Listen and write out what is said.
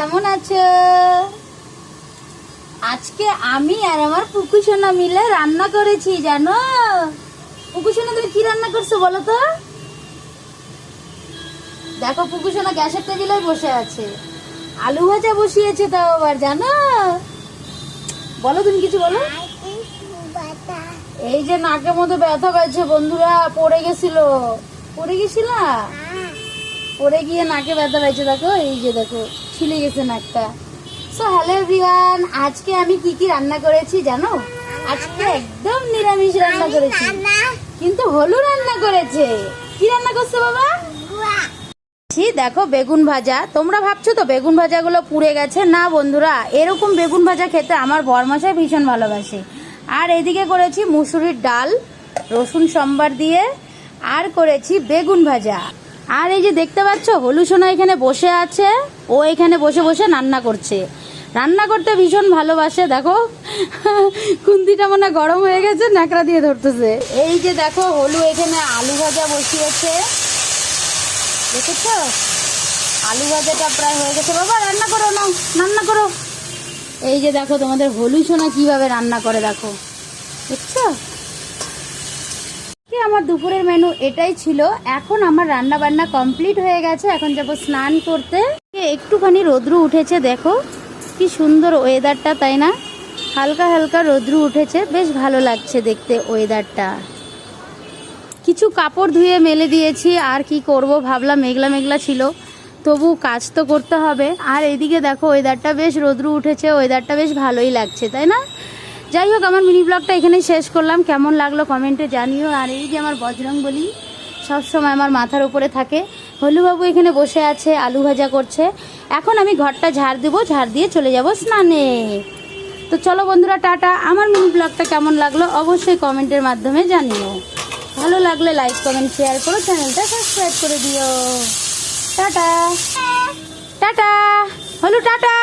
কেমন আছো? আজকে আমি আর আমার পুকু সোনা মিলে রান্না করেছি জানো। পুকু সোনা তুমি কি রান্না করছো বলো তো? দেখো পুকু সোনা গ্যাসের টেবিলে বসে আছে, আলু ভাজা বসিয়েছে তাও আবার জানো। বলো তুমি কিছু বলো। এই যে নাকের মধ্যে ব্যথা পাইছে বন্ধুরা, পড়ে গেছিল, পড়ে গিয়ে নাকে ব্যথা পাইছে। দেখো এই যে দেখো ছিলে গেছে নাকটা। সো হ্যালো এভরিওয়ান, আজকে আমি কি রান্না করেছি জানো? আজকে একদম নিরামিষ রান্না করেছি, কিন্তু হলু রান্না করেছে। কি রান্না করছে বাবা? দেখো বেগুন ভাজা। তোমরা ভাবছো তো বেগুন ভাজাগুলো পুড়ে গেছে। না বন্ধুরা, এরকম বেগুন ভাজা খেতে আমার বরমশাই ভীষণ ভালোবাসে। আর এদিকে করেছি মুসুরির ডাল রসুন সম্বার দিয়ে, আর করেছি বেগুন ভাজা। আর এই যে দেখতে পাচ্ছ হলু সোনা এখানে বসে আছে, ও এখানে বসে বসে রান্না করছে। রান্না করতে ভীষণ ভালোবাসে। দেখো খুন্তিটা মনে গরম হয়ে গেছে, ন্যাকড়া দিয়ে ধরতেছে। এই যে দেখো হলু এখানে আলু ভাজা বসিয়েছে, দেখেছ? আলু ভাজাটা প্রায় হয়ে গেছে। বাবা রান্না করো, না রান্না করো। এই যে দেখো তোমাদের হলু সোনা কিভাবে রান্না করে, দেখো দেখছো? আমার দুপুরের মেনু এটাই ছিল। এখন আমার রান্না বান্না কমপ্লিট হয়ে গেছে, এখন যাব স্নান করতে। একটুখানি রোদ্রু উঠেছে, দেখো কি সুন্দর ওয়েদারটা, তাই না? হালকা হালকা রোদ্রু উঠেছে, বেশ ভালো লাগছে দেখতে ওয়েদারটা। কিছু কাপড় ধুয়ে মেলে দিয়েছি, আর কি করব ভাবলাম, মেঘলা মেঘলা ছিল, তবু কাজ তো করতে হবে। আর এদিকে দেখো ওয়েদারটা বেশ রোদ্রু উঠেছে, ওয়েদারটা বেশ ভালোই লাগছে, তাই না? যাই হোক, আমার মিনি ব্লগটা এখানেই শেষ করলাম। কেমন লাগলো কমেন্টে জানিও। আর এই যে আমার বজরংবলী সবসময় আমার মাথার উপরে থাকে। হলুবাবু এখানে বসে আছে, আলু ভাজা করছে। এখন আমি ঘরটা ঝাড় দেবো, ঝাড় দিয়ে চলে যাব স্নানে। তো চলো বন্ধুরা, টাটা। আমার মিনি ব্লগটা কেমন লাগলো অবশ্যই কমেন্টের মাধ্যমে জানিও। ভালো লাগলে লাইক কমেন্ট শেয়ার করো, চ্যানেলটা সাবস্ক্রাইব করে দিও। টাটা টাটা হলু, টাটা।